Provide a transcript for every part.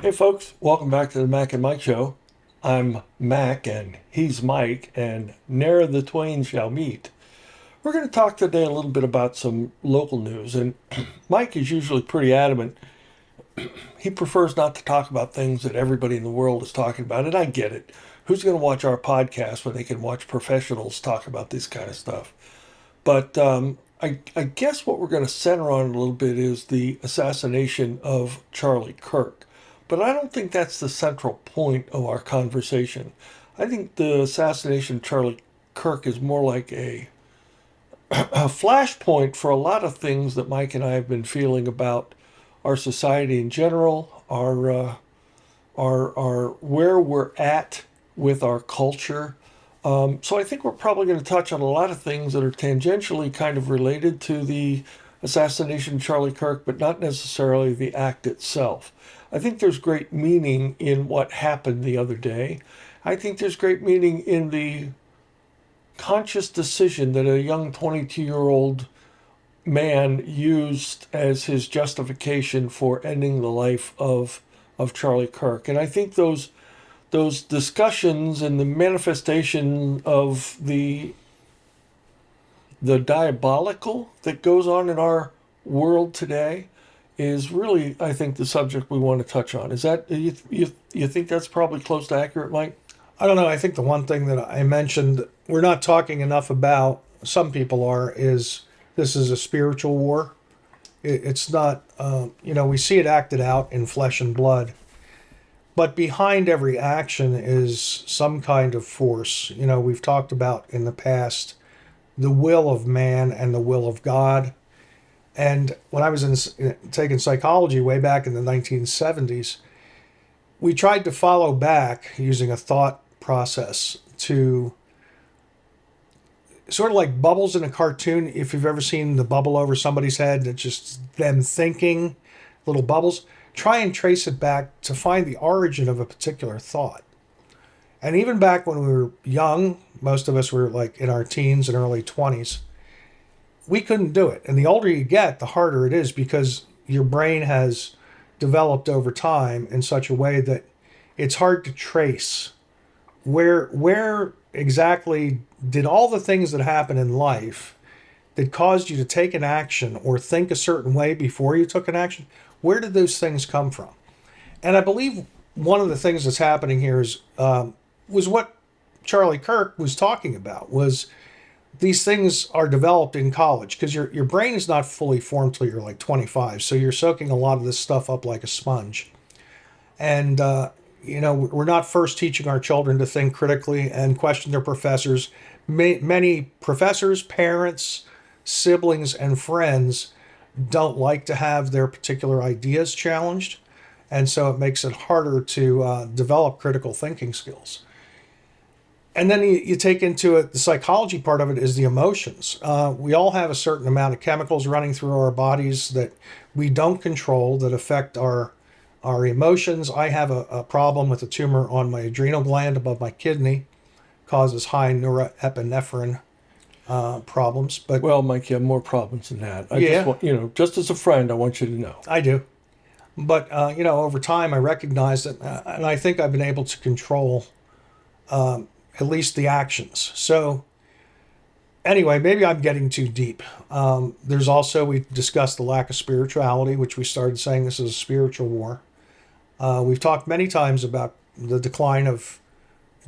Hey folks, welcome back to the Mac and Mike Show. I'm Mac and he's Mike, and ne'er the twain shall meet. We're going to talk today a little bit about some local news, and Mike is usually pretty adamant. He prefers not to talk about things that everybody in the world is talking about, and I get it. Who's going to watch our podcast when they can watch professionals talk about this kind of stuff? But I guess what we're going to center on a little bit is the assassination of Charlie Kirk. But I don't think that's the central point of our conversation. I think the assassination of Charlie Kirk is more like a flashpoint for a lot of things that Mike and I have been feeling about our society in general, our where we're at with our culture. So I think we're probably going to touch on a lot of things that are tangentially kind of related to the assassination of Charlie Kirk, but not necessarily the act itself. I think there's great meaning in what happened the other day. I think there's great meaning in the conscious decision that a young 22-year-old man used as his justification for ending the life of Charlie Kirk. And I think those discussions and the manifestation of the diabolical that goes on in our world today is really, I think, the subject we want to touch on. Is that you think that's probably close to accurate, Mike? I don't know. I think the one thing that I mentioned we're not talking enough about, some people are, is this is a spiritual war. It's not, we see it acted out in flesh and blood, but behind every action is some kind of force. We've talked about in the past the will of man and the will of God. And when I was taking psychology way back in the 1970s, we tried to follow back using a thought process to sort of like bubbles in a cartoon. If you've ever seen the bubble over somebody's head, it's just them thinking, little bubbles. Try and trace it back to find the origin of a particular thought. And even back when we were young, most of us were like in our teens and early 20s, we couldn't do it. And the older you get, the harder it is, because your brain has developed over time in such a way that it's hard to trace where exactly did all the things that happen in life that caused you to take an action or think a certain way before you took an action, where did those things come from? And I believe one of the things that's happening here is was what Charlie Kirk was talking about, was these things are developed in college, because your brain is not fully formed till you're like 25. So you're soaking a lot of this stuff up like a sponge. And, we're not first teaching our children to think critically and question their professors. Many professors, parents, siblings, and friends don't like to have their particular ideas challenged. And so it makes it harder to develop critical thinking skills. And then you take into it, the psychology part of it is the emotions. We all have a certain amount of chemicals running through our bodies that we don't control, that affect our emotions. I have a problem with a tumor on my adrenal gland above my kidney, causes high norepinephrine problems. But Well, Mike, you have more problems than that. I just yeah, want, just as a friend, I want you to know. I do. But over time, I recognize that, and I think I've been able to control at least the actions. So anyway, maybe I'm getting too deep. There's also, we discussed the lack of spirituality, which we started saying this is a spiritual war. We've talked many times about the decline of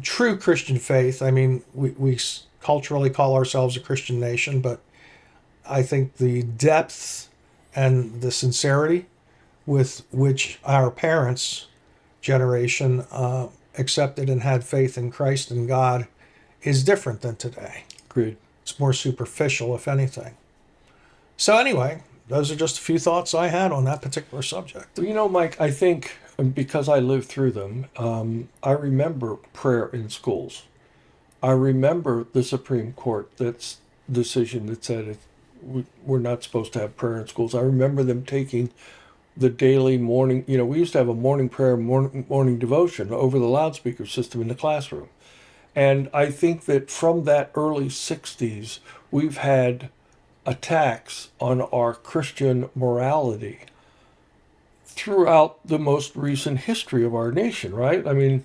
true Christian faith. I mean, we culturally call ourselves a Christian nation, but I think the depth and the sincerity with which our parents' generation accepted and had faith in Christ and God is different than today. Agreed. It's more superficial, if anything. So anyway, those are just a few thoughts I had on that particular subject. Well, Mike, I think because I lived through them, I remember prayer in schools. I remember the Supreme Court that's decision that said we're not supposed to have prayer in schools. I remember them taking the daily morning, we used to have a morning prayer, morning devotion over the loudspeaker system in the classroom. And I think that from that early 60s, we've had attacks on our Christian morality throughout the most recent history of our nation, right? I mean,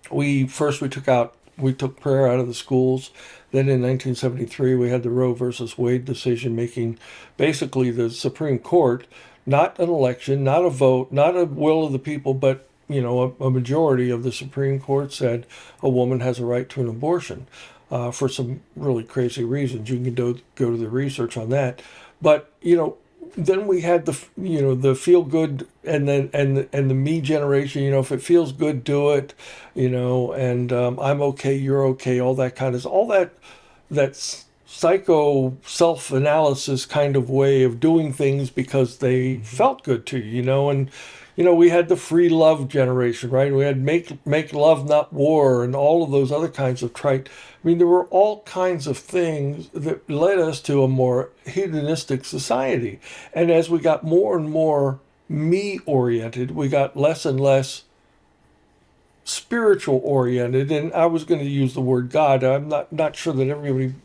we took prayer out of the schools. Then in 1973 we had the Roe versus Wade decision, making basically the Supreme Court, not an election, not a vote, not a will of the people, but a majority of the Supreme Court said a woman has a right to an abortion, for some really crazy reasons. You can go to the research on that, but then we had the feel good, and then and the me generation. If it feels good, do it. And I'm okay, you're okay, all that psycho self analysis kind of way of doing things because they felt good to you. And we had the free love generation, right? We had make love not war, and all of those other kinds of trite. I mean, there were all kinds of things that led us to a more hedonistic society. And as we got more and more me oriented, we got less and less spiritual oriented. And I was going to use the word God. I'm not sure that everybody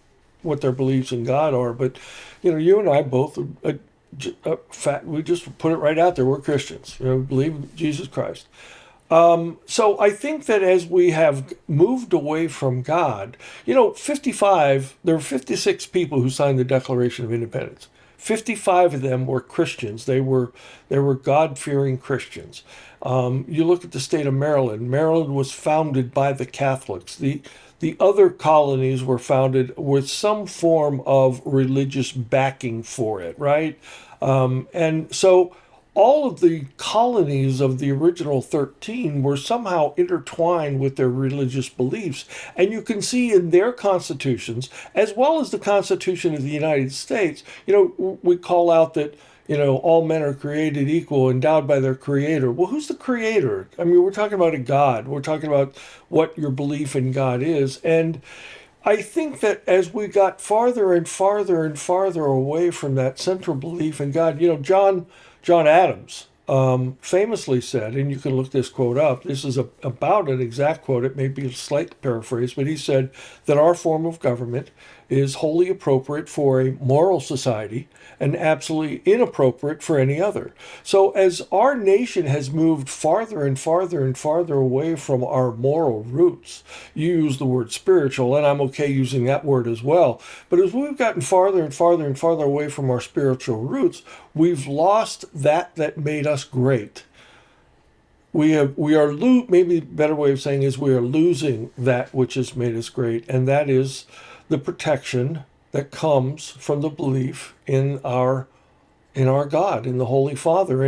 what their beliefs in God are, but you and I both we just put it right out there. We're Christians. Believe in Jesus Christ. So I think that as we have moved away from God, 55, there were 56 people who signed the Declaration of Independence. 55 of them were Christians. They were God-fearing Christians. You look at the state of Maryland. Maryland was founded by the Catholics. The other colonies were founded with some form of religious backing for it, right? And so all of the colonies of the original 13 were somehow intertwined with their religious beliefs. And you can see in their constitutions, as well as the Constitution of the United States, we call out that, all men are created equal, endowed by their creator. Well, who's the creator? I mean, we're talking about a God. We're talking about what your belief in God is. And I think that as we got farther and farther and farther away from that central belief in God, John Adams famously said, and you can look this quote up, this is about an exact quote, it may be a slight paraphrase, but he said that our form of government is wholly appropriate for a moral society and absolutely inappropriate for any other. So as our nation has moved farther and farther and farther away from our moral roots, you use the word spiritual, and I'm okay using that word as well, but as we've gotten farther and farther and farther away from our spiritual roots, we've lost that made us great. Maybe a better way of saying is we are losing that which has made us great, and that is the protection that comes from the belief in our God, in the Holy Father.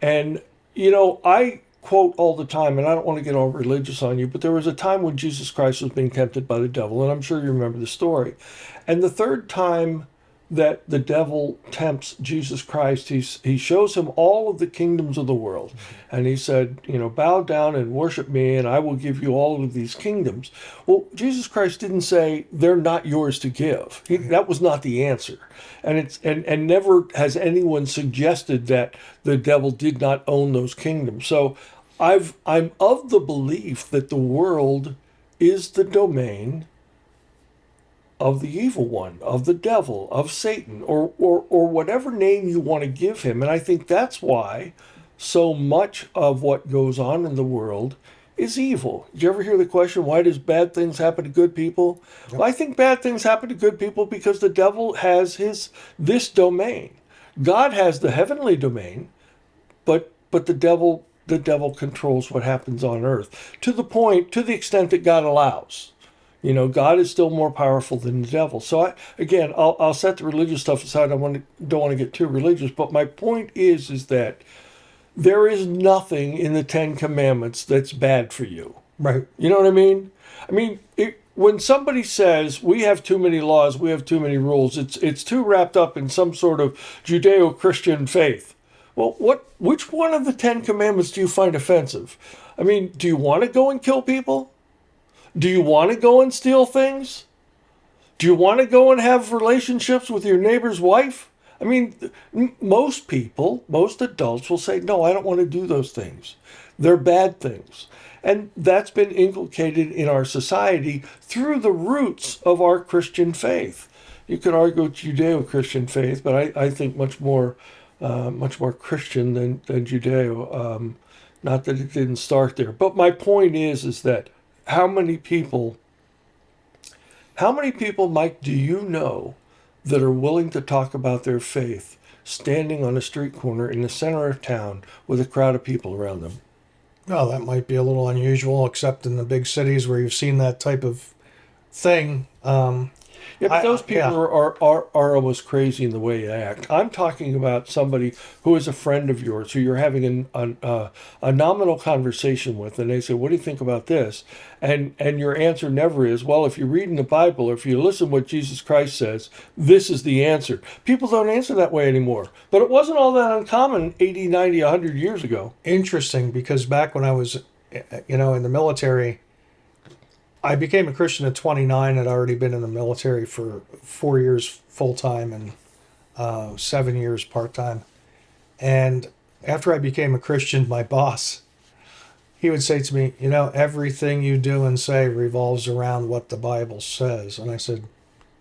And I quote all the time, and I don't want to get all religious on you, but there was a time when Jesus Christ was being tempted by the devil, and I'm sure you remember the story. And the third time that the devil tempts Jesus Christ, he shows him all of the kingdoms of the world. And he said, bow down and worship me, and I will give you all of these kingdoms. Well, Jesus Christ didn't say, they're not yours to give. That was not the answer. And never has anyone suggested that the devil did not own those kingdoms. So I'm of the belief that the world is the domain of the evil one, of the devil, of Satan, or whatever name you want to give him. And I think that's why so much of what goes on in the world is evil. Did you ever hear the question, why does bad things happen to good people? Yep. Well, I think bad things happen to good people because the devil has this domain. God has the heavenly domain, but the devil controls what happens on earth to the extent that God allows. God is still more powerful than the devil. So I'll set the religious stuff aside. Don't want to get too religious, but my point is that there is nothing in the Ten Commandments that's bad for you. Right. You know what I mean? When somebody says we have too many laws, we have too many rules, it's too wrapped up in some sort of Judeo-Christian faith. Well, which one of the Ten Commandments do you find offensive? Do you want to go and kill people? Do you want to go and steal things? Do you want to go and have relationships with your neighbor's wife? Most adults will say, no, I don't want to do those things. They're bad things. And that's been inculcated in our society through the roots of our Christian faith. You could argue Judeo-Christian faith, but I think much more much more Christian than Judeo. Not that it didn't start there, but my point is that how many people, Mike, do you know that are willing to talk about their faith standing on a street corner in the center of town with a crowd of people around them? Well, that might be a little unusual, except in the big cities where you've seen that type of thing. Yeah, but those people Yeah, are almost crazy in the way they act. I'm talking about somebody who is a friend of yours, who you're having a nominal conversation with, and they say, "What do you think about this?" And your answer never is, "Well, if you read in the Bible or if you listen to what Jesus Christ says, this is the answer." People don't answer that way anymore. But it wasn't all that uncommon 80, 90, 100 years ago. interesting because back when I was, in the military, I became a Christian at 29. I'd already been in the military for 4 years full time and 7 years part time. And after I became a Christian, my boss, he would say to me, everything you do and say revolves around what the Bible says. And I said,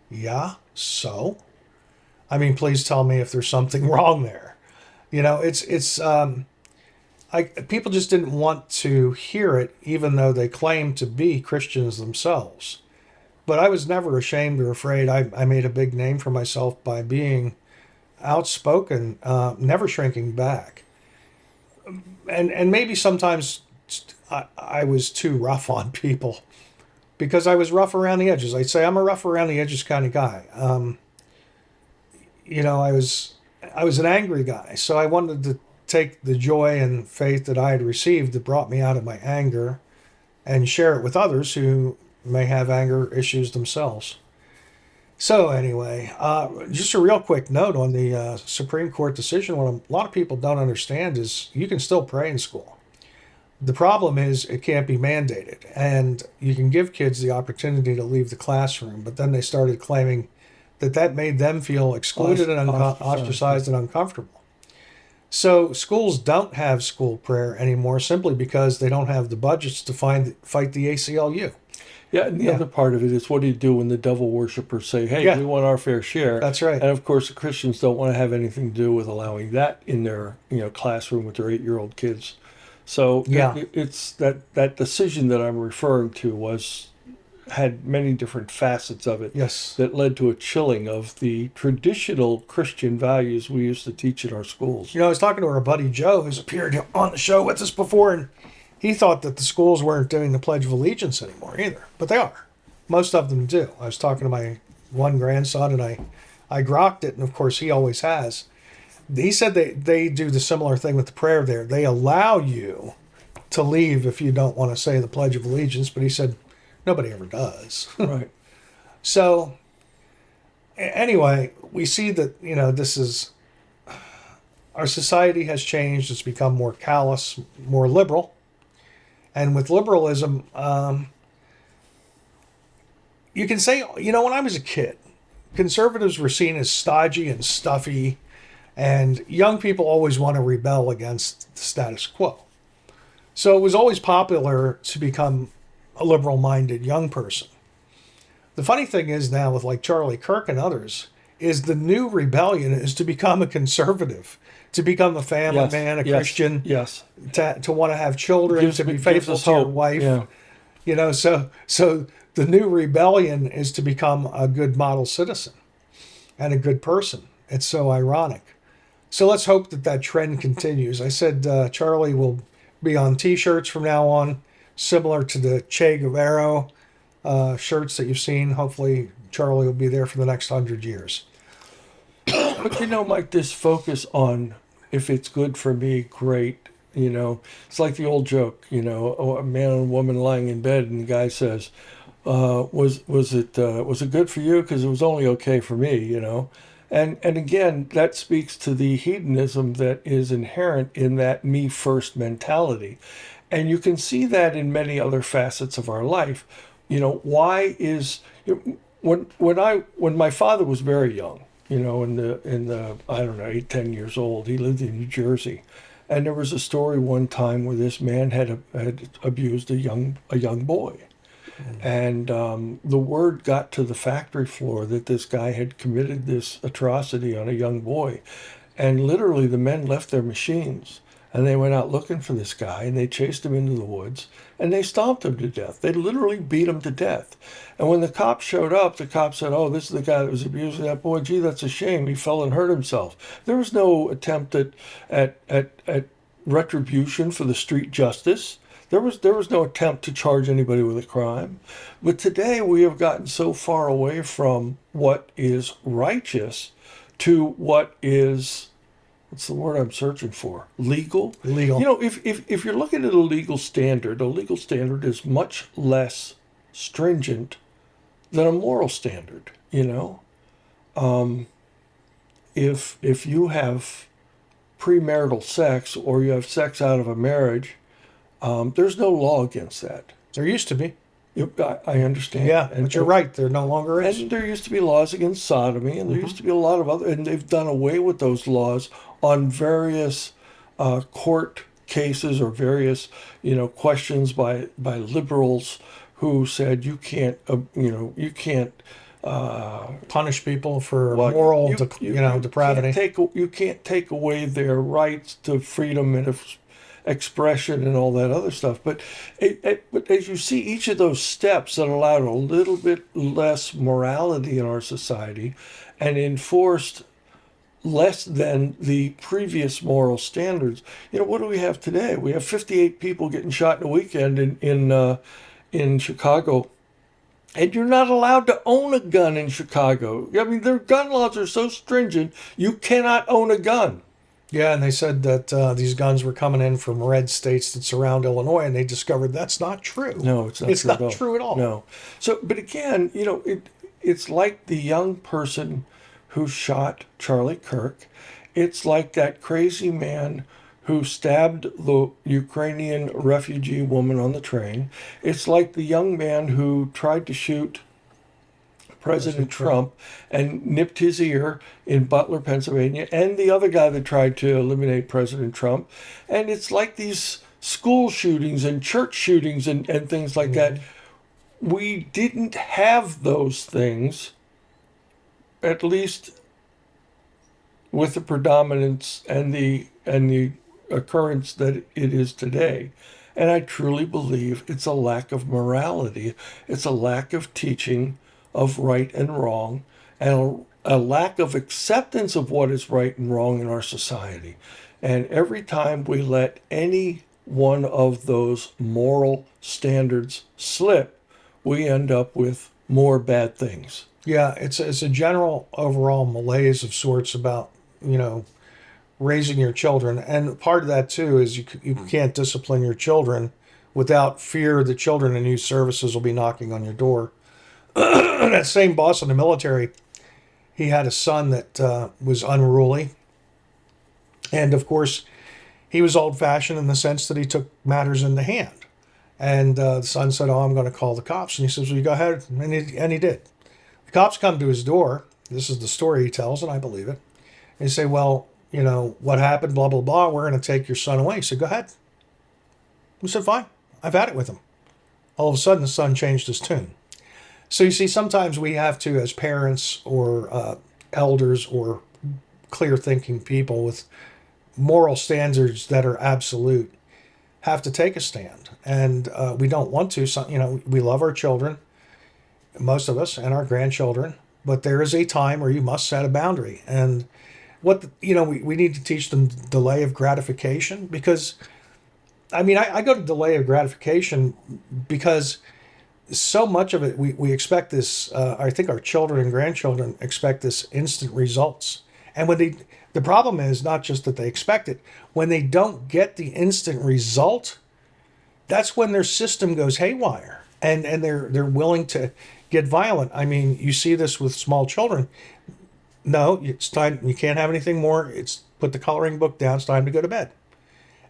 yeah, so? I mean, please tell me if there's something wrong there. People just didn't want to hear it, even though they claimed to be Christians themselves. But I was never ashamed or afraid. I made a big name for myself by being outspoken, never shrinking back. And maybe sometimes I was too rough on people because I was rough around the edges. I'd say I'm a rough around the edges kind of guy. I was an angry guy, so I wanted to take the joy and faith that I had received that brought me out of my anger and share it with others who may have anger issues themselves. So anyway, just a real quick note on the Supreme Court decision. What a lot of people don't understand is you can still pray in school. The problem is it can't be mandated, and you can give kids the opportunity to leave the classroom, but then they started claiming that made them feel excluded and ostracized and uncomfortable. So schools don't have school prayer anymore simply because they don't have the budgets to fight the ACLU. Yeah, and the other part of it is, what do you do when the devil worshippers say, "Hey, Yeah, we want our fair share"? that's right. And of course, the Christians don't want to have anything to do with allowing that in their classroom with their 8-year-old kids. So Yeah. it's that decision that I'm referring to had many different facets of it Yes. that led to a chilling of the traditional Christian values we used to teach in our schools. I was talking to our buddy Joe, who's appeared on the show with us before, and he thought that the schools weren't doing the Pledge of Allegiance anymore either, but they are. Most of them do. I was talking to my one grandson, and I grokked it, and of course he always has. He said they do the similar thing with the prayer there. They allow you to leave if you don't want to say the Pledge of Allegiance, but he said nobody ever does. Right. So anyway, we see that, this is, our society has changed. It's become more callous, more liberal. And with liberalism, you can say, when I was a kid, conservatives were seen as stodgy and stuffy, and young people always want to rebel against the status quo. So it was always popular to become a liberal-minded young person. The funny thing is now with like Charlie Kirk and others is the new rebellion is to become a conservative, to become a family man, a Christian, Yes. to want to have children, to be faithful to your wife. Yeah. So the new rebellion is to become a good model citizen and a good person. It's so ironic. So let's hope that trend continues. I said Charlie will be on T-shirts from now on, similar to the Che Guevara shirts that you've seen. Hopefully, Charlie will be there for the next 100 years. But Mike, this focus on if it's good for me, great. It's like the old joke. A man and a woman lying in bed, and the guy says, "Was it good for you? Because it was only okay for me." And again, that speaks to the hedonism that is inherent in that me first mentality. And you can see that in many other facets of our life. Why is when my father was very young, in the I don't know, 8, 10 years old, he lived in New Jersey, and there was a story one time where this man had abused a young boy. And the word got to the factory floor that this guy had committed this atrocity on a young boy. And literally, the men left their machines and they went out looking for this guy and they chased him into the woods and they stomped him to death. They literally beat him to death. And when the cops showed up, the cops said, "Oh, this is the guy that was abusing that boy. Gee, that's a shame. He fell and hurt himself." There was no attempt at retribution for the street justice. There was no attempt to charge anybody with a crime. But today we have gotten so far away from what is righteous to what is, what's the word I'm searching for? Legal? Legal. You know, if you're looking at a legal standard is much less stringent than a moral standard, you know? If you have premarital sex or you have sex out of a marriage, there's no law against that. There used to be. I understand. Yeah, but you're right. There no longer is. And there used to be laws against sodomy, and there used to be a lot of other, and they've done away with those laws on various court cases or various, questions by liberals who said you can't, you can't. Punish people for Well, moral, you depravity. You can't take away their rights to freedom and expression and all that other stuff. But as you see, each of those steps that allowed a little bit less morality in our society and enforced less than the previous moral standards. What do we have today? We have 58 people getting shot in a weekend in Chicago. And you're not allowed to own a gun in Chicago. I mean, their gun laws are so stringent, you cannot own a gun. Yeah, and they said that these guns were coming in from red states that surround Illinois, and they discovered that's not true. No, it's not It's true not at all. true at all. No. So, but again, it's like the young person who shot Charlie Kirk. It's like that crazy man who stabbed the Ukrainian refugee woman on the train. It's like the young man who tried to shoot President Trump and nipped his ear in Butler, Pennsylvania, and the other guy that tried to eliminate President Trump. And it's like these school shootings and church shootings and things like that. We didn't have those things, at least with the predominance and the occurrence that it is today. And I truly believe it's a lack of morality. It's a lack of teaching of right and wrong, and a lack of acceptance of what is right and wrong in our society. And every time we let any one of those moral standards slip, we end up with more bad things. Yeah, it's a general overall malaise of sorts about, raising your children. And part of that, too, is you can't discipline your children without fear that children in youth services will be knocking on your door. That same boss in the military, he had a son that was unruly. And, of course, he was old-fashioned in the sense that he took matters in the hand. And the son said, "Oh, I'm going to call the cops." And he says, "Well, you go ahead." And he did. The cops come to his door. This is the story he tells, and I believe it. And they say, "Well, what happened, blah, blah, blah. We're going to take your son away." He said, "Go ahead." He said, "Fine. I've had it with him." All of a sudden, the son changed his tune. So you see, sometimes we have to, as parents or elders or clear-thinking people with moral standards that are absolute, have to take a stand. And we don't want to. So, we love our children, most of us, and our grandchildren. But there is a time where you must set a boundary. And we need to teach them delay of gratification. Because, I go to delay of gratification because so much of it, we expect this, I think our children and grandchildren expect this instant results. And the problem is not just that they expect it. When they don't get the instant result, that's when their system goes haywire. And they're willing to get violent. You see this with small children. No, it's time. You can't have anything more. It's put the coloring book down. It's time to go to bed.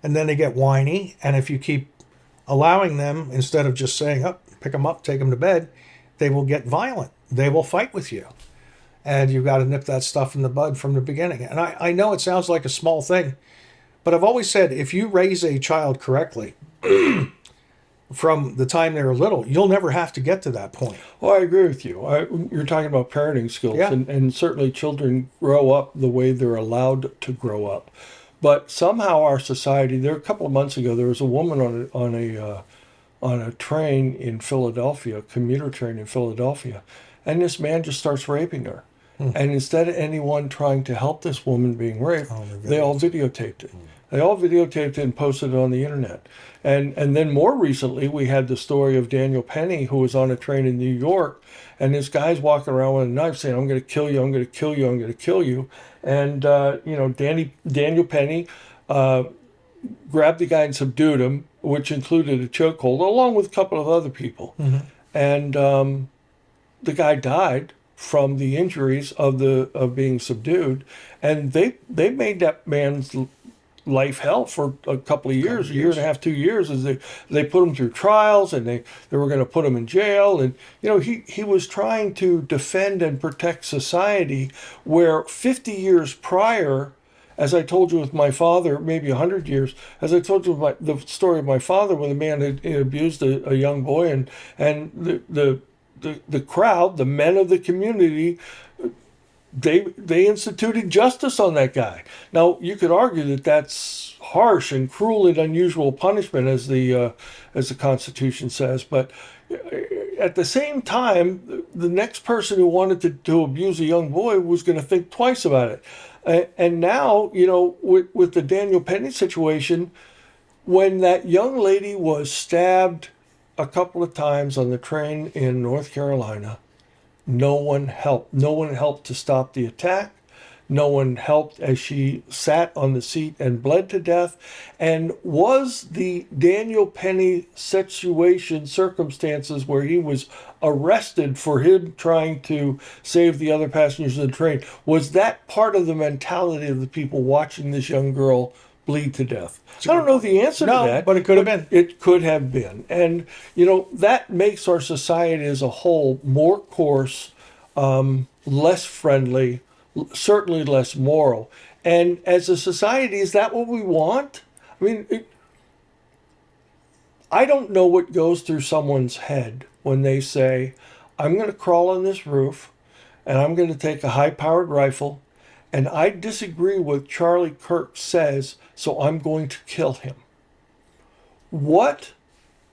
And then they get whiny. And if you keep allowing them, instead of just saying, "Oh, pick them up, take them to bed," they will get violent. They will fight with you. And you've got to nip that stuff in the bud from the beginning. And I know it sounds like a small thing, but I've always said if you raise a child correctly, from the time they were little, you'll never have to get to that point. Well, I agree with you. You're talking about parenting skills, Yeah. and certainly children grow up the way they're allowed to grow up. But somehow our society, there a couple of months ago, there was a woman on a train in Philadelphia, a commuter train in Philadelphia, and this man just starts raping her. And instead of anyone trying to help this woman being raped, they all videotaped it. They all videotaped it and posted it on the internet. And then more recently, we had the story of Daniel Penny, who was on a train in New York, and this guy's walking around with a knife saying, "I'm going to kill you, I'm going to kill you, I'm going to kill you." And, Daniel Penny grabbed the guy and subdued him, which included a chokehold, along with a couple of other people. And the guy died from the injuries of being subdued, and they made that man's life hell for a couple of years, a year and a half, 2 years, as they put him through trials, and they were going to put him in jail. And he was trying to defend and protect society, where 50 years prior, as I told you with my father, maybe 100 years, as I told you with the story of my father, when the man had abused a young boy, and the crowd, the men of the community, they instituted justice on that guy. Now, you could argue that that's harsh and cruel and unusual punishment, as the Constitution says, but at the same time, the next person who wanted to abuse a young boy was going to think twice about it. And now, with the Daniel Penny situation, when that young lady was stabbed a couple of times on the train in North Carolina, no one helped. No one helped to stop the attack. No one helped as she sat on the seat and bled to death. And was the Daniel Penny circumstances where he was arrested for him trying to save the other passengers of the train, was that part of the mentality of the people watching this young girl bleed to death? I don't know the answer to that. But it could have been. It could have been. And, that makes our society as a whole more coarse, less friendly, certainly less moral. And as a society, is that what we want? I mean, I don't know what goes through someone's head when they say, "I'm going to crawl on this roof and I'm going to take a high-powered rifle, and I disagree with Charlie Kirk says, so I'm going to kill him." What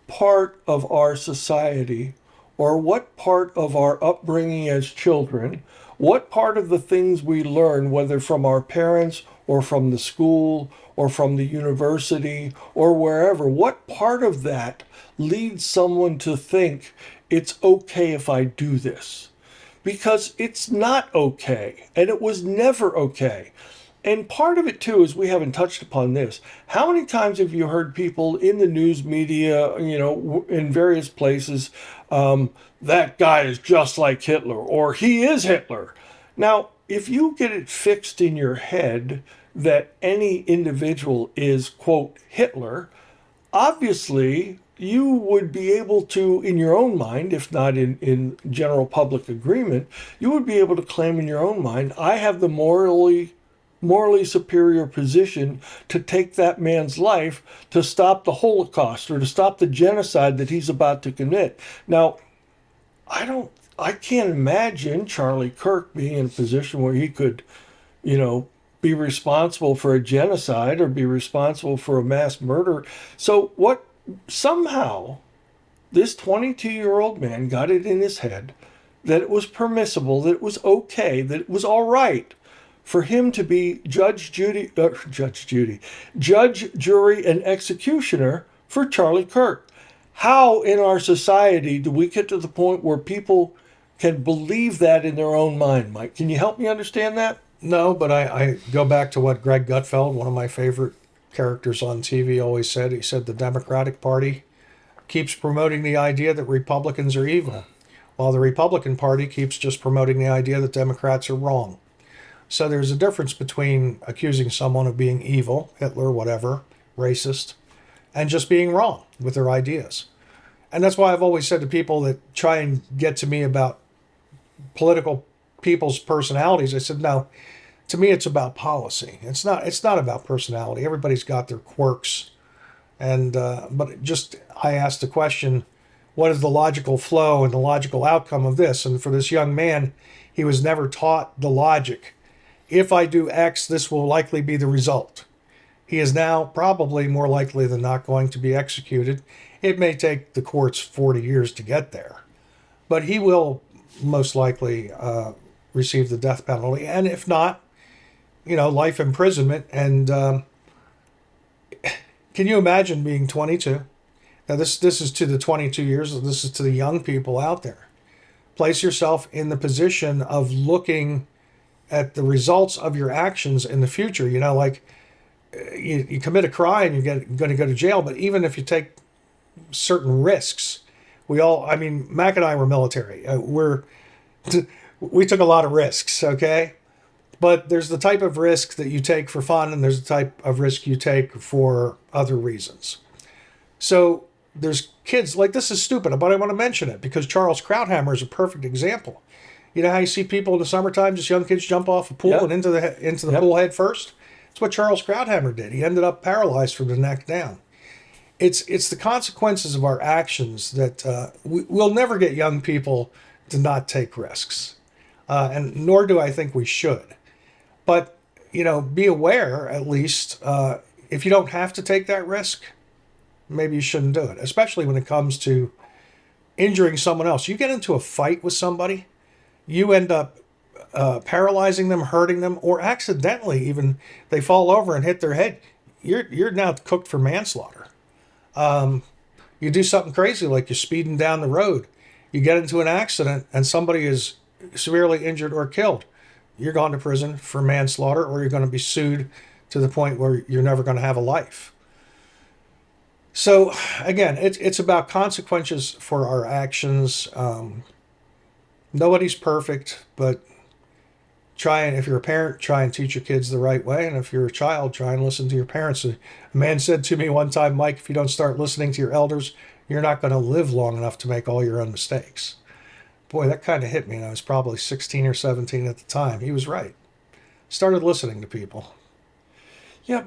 part of our society, or what part of our upbringing as children, what part of the things we learn, whether from our parents or from the school or from the university or wherever, what part of that leads someone to think it's okay if I do this? Because it's not okay, and it was never okay. And part of it too is, we haven't touched upon this. How many times have you heard people in the news media, in various places, that guy is just like Hitler, or he is Hitler? Now, if you get it fixed in your head that any individual is, quote, Hitler, obviously you would be able to, in your own mind, if not in general public agreement, you would be able to claim in your own mind, I have the morally superior position to take that man's life to stop the Holocaust or to stop the genocide that he's about to commit. Now, I can't imagine Charlie Kirk being in a position where he could, be responsible for a genocide or be responsible for a mass murder. So somehow this 22-year-old man got it in his head that it was permissible, that it was okay, that it was all right for him to be judge, jury, and executioner for Charlie Kirk. How in our society do we get to the point where people can believe that in their own mind, Mike? Can you help me understand that? No, but I go back to what Greg Gutfeld, one of my favorite characters on TV, always said. He said the Democratic Party keeps promoting the idea that Republicans are evil, while the Republican Party keeps just promoting the idea that Democrats are wrong. So there's a difference between accusing someone of being evil, Hitler, whatever, racist, and just being wrong with their ideas. And that's why I've always said to people that try and get to me about political people's personalities, I said, no, to me it's about policy. It's not about personality. Everybody's got their quirks And but just I asked the question, what is the logical flow and the logical outcome of this? And for this young man, he was never taught the logic. If I do X, this will likely be the result. He is now probably more likely than not going to be executed. It may take the courts 40 years to get there, but he will most likely receive the death penalty. And if not, life imprisonment. And can you imagine being 22? Now, this is to the 22 years. This is to the young people out there. Place yourself in the position of looking at the results of your actions in the future. Like you commit a crime, you're going to go to jail. But even if you take certain risks, Mac and I were military. We took a lot of risks, okay? But there's the type of risk that you take for fun, and there's the type of risk you take for other reasons. So there's kids, like, this is stupid, but I want to mention it because Charles Krauthammer is a perfect example. You know how you see people in the summertime, just young kids jump off a pool and into the pool head first? It's what Charles Krauthammer did. He ended up paralyzed from the neck down. It's the consequences of our actions that we'll never get young people to not take risks, and nor do I think we should. But be aware at least if you don't have to take that risk, maybe you shouldn't do it. Especially when it comes to injuring someone else. You get into a fight with somebody, you end up paralyzing them, hurting them, or accidentally even they fall over and hit their head. You're now cooked for manslaughter. You do something crazy like you're speeding down the road, you get into an accident and somebody is severely injured or killed. You're going to prison for manslaughter, or you're going to be sued to the point where you're never going to have a life. So again, it's about consequences for our actions. Nobody's perfect, but if you're a parent, try and teach your kids the right way. And if you're a child, try and listen to your parents. A man said to me one time, Mike, if you don't start listening to your elders, you're not going to live long enough to make all your own mistakes. Boy, that kind of hit me. And I was probably 16 or 17 at the time. He was right. Started listening to people. Yeah,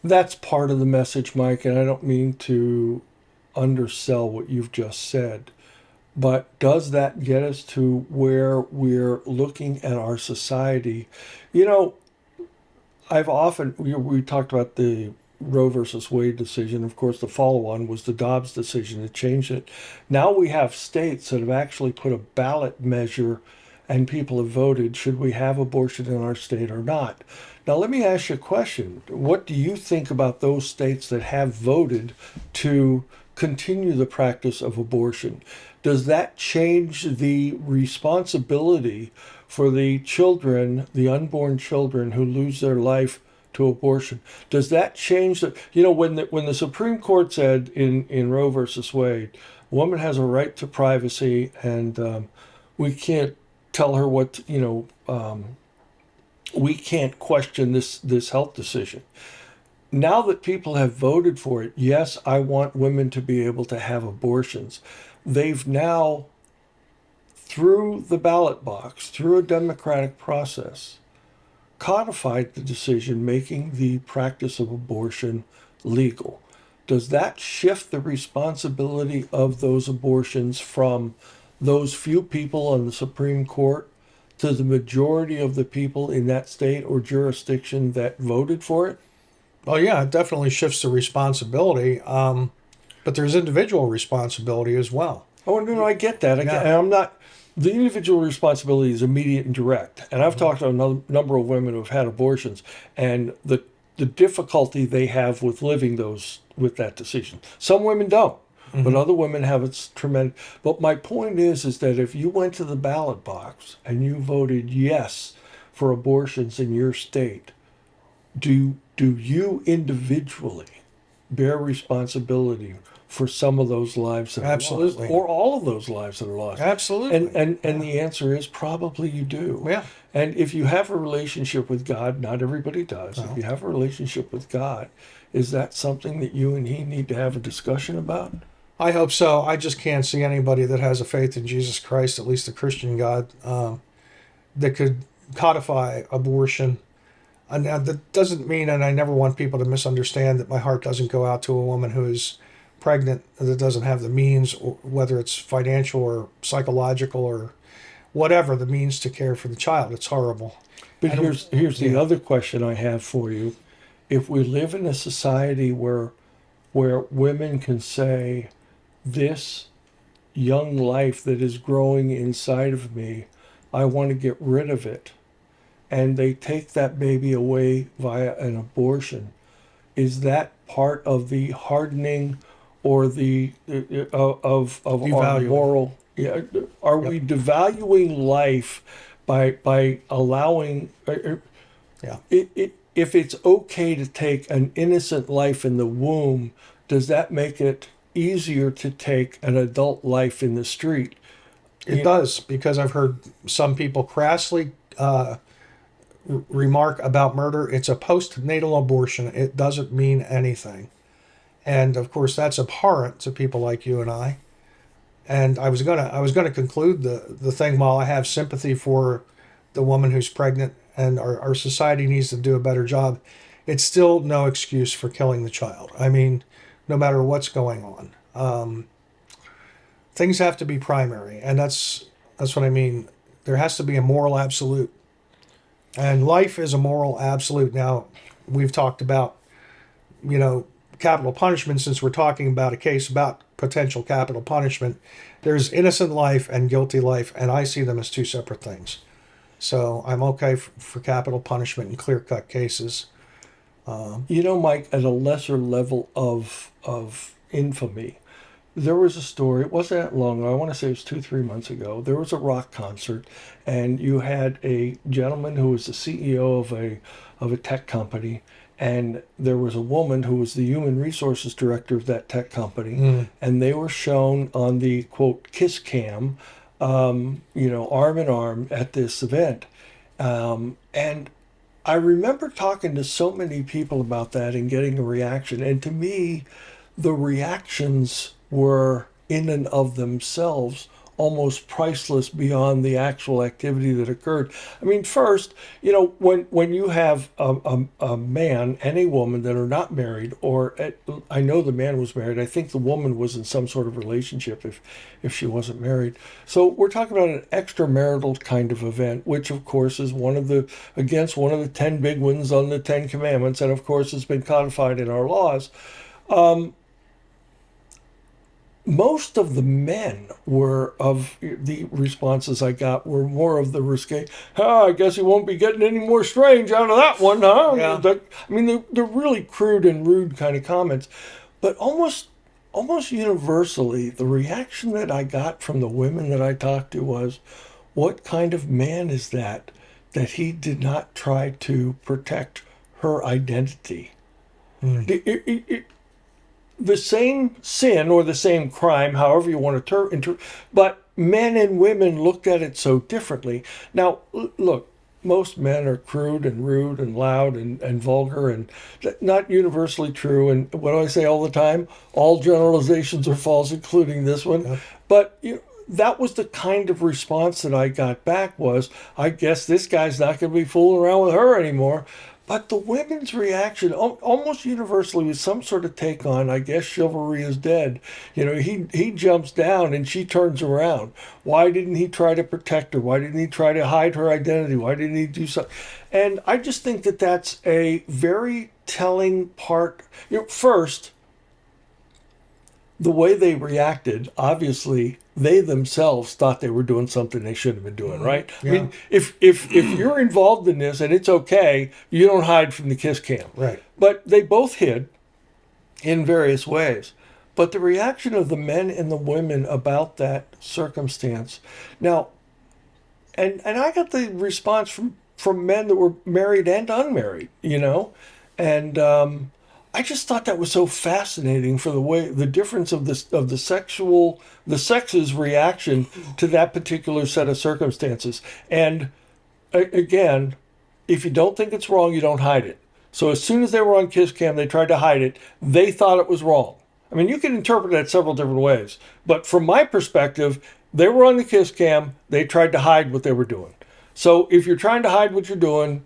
that's part of the message, Mike, and I don't mean to undersell what you've just said. But does that get us to where we're looking at our society? We talked about the Roe versus Wade decision. Of course, the follow-on was the Dobbs decision that changed it. Now we have states that have actually put a ballot measure and people have voted, should we have abortion in our state or not? Now, let me ask you a question. What do you think about those states that have voted to continue the practice of abortion? Does that change the responsibility for the children, the unborn children who lose their life to abortion? Does that change when the Supreme Court said in Roe versus Wade, a woman has a right to privacy, and we can't tell her what, we can't question this health decision. Now that people have voted for it, yes, I want women to be able to have abortions. They've now, through the ballot box, through a democratic process, codified the decision, making the practice of abortion legal. Does that shift the responsibility of those abortions from those few people on the Supreme Court to the majority of the people in that state or jurisdiction that voted for it? Well, yeah, it definitely shifts the responsibility, but there's individual responsibility as well. Oh, no, I get that. I'm not. The individual responsibility is immediate and direct. And I've talked to a number of women who have had abortions, and the difficulty they have with living with that decision. Some women don't, but other women have it tremendous. But my point is that if you went to the ballot box and you voted yes for abortions in your state, do you individually bear responsibility for some of those lives that Absolutely. are lost, or all of those lives that are lost? Absolutely. And the answer is probably you do. Yeah. And if you have a relationship with God, not everybody does. No. If you have a relationship with God, is that something that you and he need to have a discussion about? I hope so. I just can't see anybody that has a faith in Jesus Christ, at least a Christian God, that could codify abortion And now that doesn't mean, and I never want people to misunderstand, that my heart doesn't go out to a woman who is pregnant that doesn't have the means, or whether it's financial or psychological or whatever, the means to care for the child. It's horrible. But And here's the yeah. other question I have for you. If we live in a society where women can say, this young life that is growing inside of me, I want to get rid of it, and they take that baby away via an abortion, is that part of the hardening or the of our Devaluing. moral? Yeah, are Yep. we devaluing life by allowing? Yeah. If it's okay to take an innocent life in the womb, does that make it easier to take an adult life in the street? It does, because I've heard some people crassly remark about murder. It's a postnatal abortion. It doesn't mean anything. And of course, that's abhorrent to people like you and I. And I was gonna conclude the thing. While I have sympathy for the woman who's pregnant, and our society needs to do a better job, it's still no excuse for killing the child. I mean, no matter what's going on, things have to be primary, and that's what I mean. There has to be a moral absolute, and life is a moral absolute. Now, we've talked about, you know, capital punishment. Since we're talking about a case about potential capital punishment, there's innocent life and guilty life, and I see them as two separate things. So I'm okay for capital punishment in clear-cut cases. Mike, at a lesser level of infamy, there was a story. It wasn't that long ago. I want to say it was 2, 3 months ago. There was a rock concert, and you had a gentleman who was the CEO of a tech company, and there was a woman who was the human resources director of that tech company, and they were shown on the quote kiss cam, arm in arm at this event, and I remember talking to so many people about that and getting a reaction. And to me, the reactions were in and of themselves almost priceless beyond the actual activity that occurred. I mean, first, when you have a man and a woman that are not married, or I know the man was married. I think the woman was in some sort of relationship if she wasn't married. So we're talking about an extramarital kind of event, which of course is against one of the 10 big ones on the 10 commandments, and of course has been codified in our laws. Most of the men were of the responses I got were more of the risque. I guess he won't be getting any more strange out of that one, huh? Yeah. I mean, they're really crude and rude kind of comments, but almost universally, the reaction that I got from the women that I talked to was, "What kind of man is that he did not try to protect her identity?" The same sin or the same crime, however you want to but men and women looked at it so differently. Now, look, most men are crude and rude and loud and vulgar, and not universally true. And what do I say all the time? All generalizations are false, including this one. Yep. But that was the kind of response that I got back was, I guess this guy's not going to be fooling around with her anymore. But the women's reaction, almost universally, was some sort of take on, I guess chivalry is dead. He jumps down and she turns around. Why didn't he try to protect her? Why didn't he try to hide her identity? Why didn't he do something? And I just think that that's a very telling part. First, the way they reacted, obviously, they themselves thought they were doing something they shouldn't have been doing, right? Yeah. I mean, if you're involved in this and it's okay, you don't hide from the kiss cam. Right. But they both hid in various ways. But the reaction of the men and the women about that circumstance. Now, and I got the response from men that were married and unmarried, and I just thought that was so fascinating for the difference of the sex's reaction to that particular set of circumstances. And again, if you don't think it's wrong, you don't hide it. So as soon as they were on Kiss Cam, they tried to hide it. They thought it was wrong. I mean, you can interpret that several different ways. But from my perspective, they were on the Kiss Cam. They tried to hide what they were doing. So if you're trying to hide what you're doing,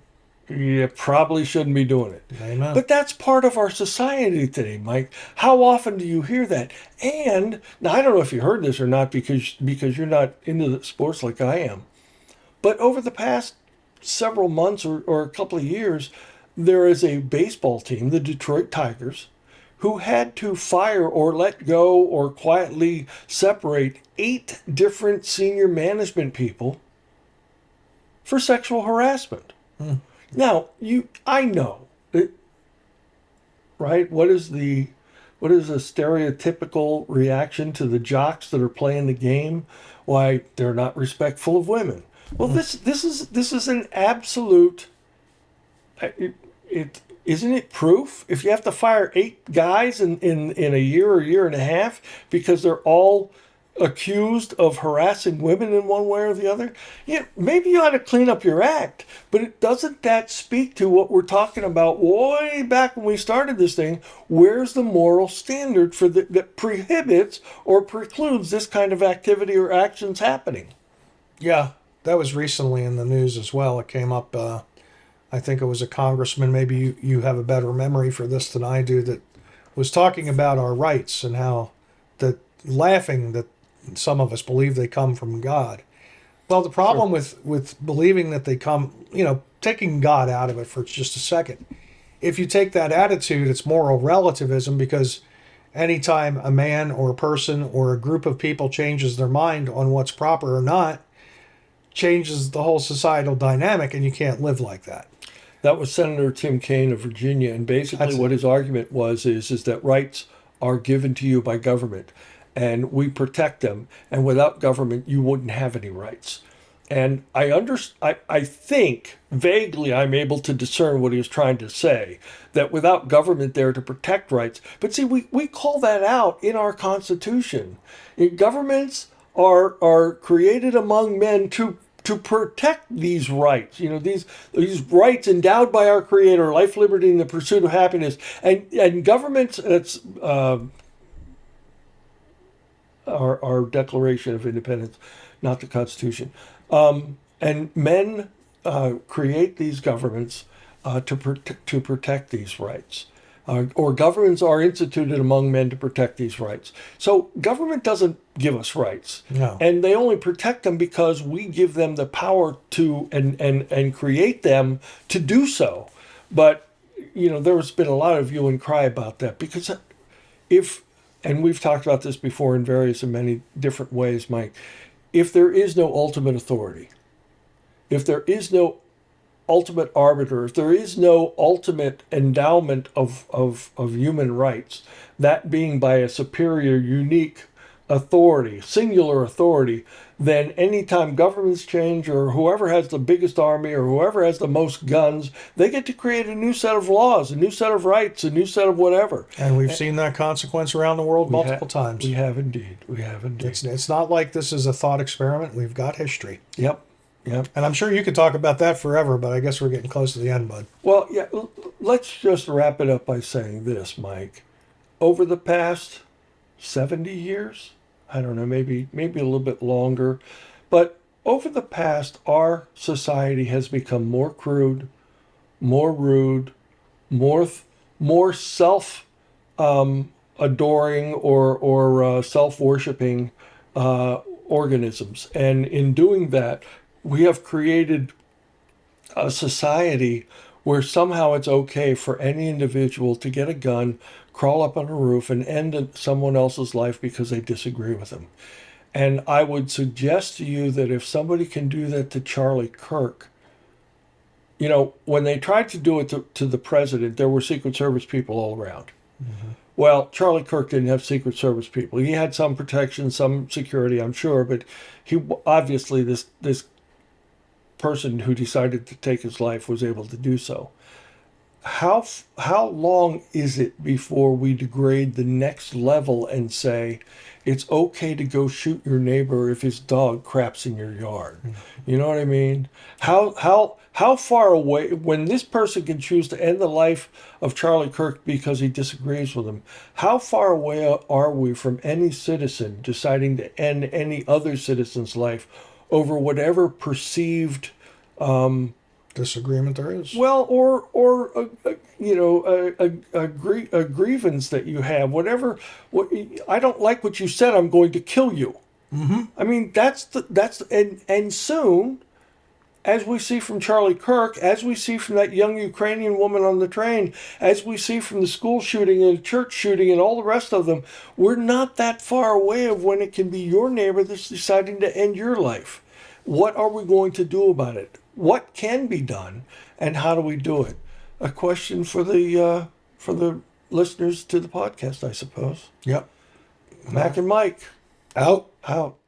You probably shouldn't be doing it. Amen. But that's part of our society today, Mike. How often do you hear that? And now I don't know if you heard this or not because you're not into the sports like I am. But over the past several months or a couple of years, there is a baseball team, the Detroit Tigers, who had to fire or let go or quietly separate 8 different senior management people for sexual harassment. Now, I know, right? What is a stereotypical reaction to the jocks that are playing the game? Why they're not respectful of women. Well, this is an absolute. It isn't it proof? If you have to fire 8 guys in a year or year and a half because they're all accused of harassing women in one way or the other, yeah, maybe you ought to clean up your act. But it doesn't that speak to what we're talking about way back when we started this thing? Where's the moral standard for that prohibits or precludes this kind of activity or actions happening? Yeah, that was recently in the news as well. It came up. I think it was a congressman. Maybe you have a better memory for this than I do. That was talking about our rights and how that laughing that some of us believe they come from God. Well, the problem with believing that they come, taking God out of it for just a second. If you take that attitude, it's moral relativism, because anytime a man or a person or a group of people changes their mind on what's proper or not, changes the whole societal dynamic, and you can't live like that. That was Senator Tim Kaine of Virginia, and basically what his argument is that rights are given to you by government, and we protect them, and without government, you wouldn't have any rights. And I think vaguely I'm able to discern what he was trying to say, that without government there to protect rights. But see, we call that out in our Constitution. Governments are created among men to protect these rights, these rights endowed by our Creator, life, liberty, and the pursuit of happiness, and governments. That's our Declaration of Independence, not the Constitution. And men create these governments to protect these rights. Or governments are instituted among men to protect these rights. So government doesn't give us rights. No. And they only protect them because we give them the power to and create them to do so. But, there's been a lot of hue and cry about that, because and we've talked about this before in various and many different ways, Mike, if there is no ultimate authority, if there is no ultimate arbiter, if there is no ultimate endowment of human rights, that being by a superior, unique authority, singular authority, then anytime governments change, or whoever has the biggest army or whoever has the most guns, they get to create a new set of laws, a new set of rights, a new set of whatever. And we've seen that consequence around the world multiple times. We have indeed. We have indeed. It's not like this is a thought experiment. We've got history. Yep. Yep. And I'm sure you could talk about that forever, but I guess we're getting close to the end, bud. Well, yeah, let's just wrap it up by saying this, Mike. Over the past 70 years, I don't know, maybe a little bit longer, but over the past, our society has become more crude, more rude, more self adoring or self worshiping organisms, and in doing that, we have created a society where somehow it's okay for any individual to get a gun, crawl up on a roof, and end someone else's life because they disagree with them. And I would suggest to you that if somebody can do that to Charlie Kirk, when they tried to do it to the president, there were Secret Service people all around. Mm-hmm. Well, Charlie Kirk didn't have Secret Service people. He had some protection, some security, I'm sure, but he obviously this person who decided to take his life was able to do so. How long is it before we degrade the next level and say it's okay to go shoot your neighbor if his dog craps in your yard? You know what I mean? How far away, when this person can choose to end the life of Charlie Kirk because he disagrees with him, how far away are we from any citizen deciding to end any other citizen's life over whatever perceived disagreement there is. Well, or a grievance that you have, whatever. What I don't like what you said. I'm going to kill you. Mm-hmm. I mean, and soon, as we see from Charlie Kirk, as we see from that young Ukrainian woman on the train, as we see from the school shooting and the church shooting and all the rest of them, we're not that far away of when it can be your neighbor that's deciding to end your life. What are we going to do about it? What can be done, and how do we do it? A question for the listeners to the podcast, I suppose. Yep. Mac and Mike, Out. out.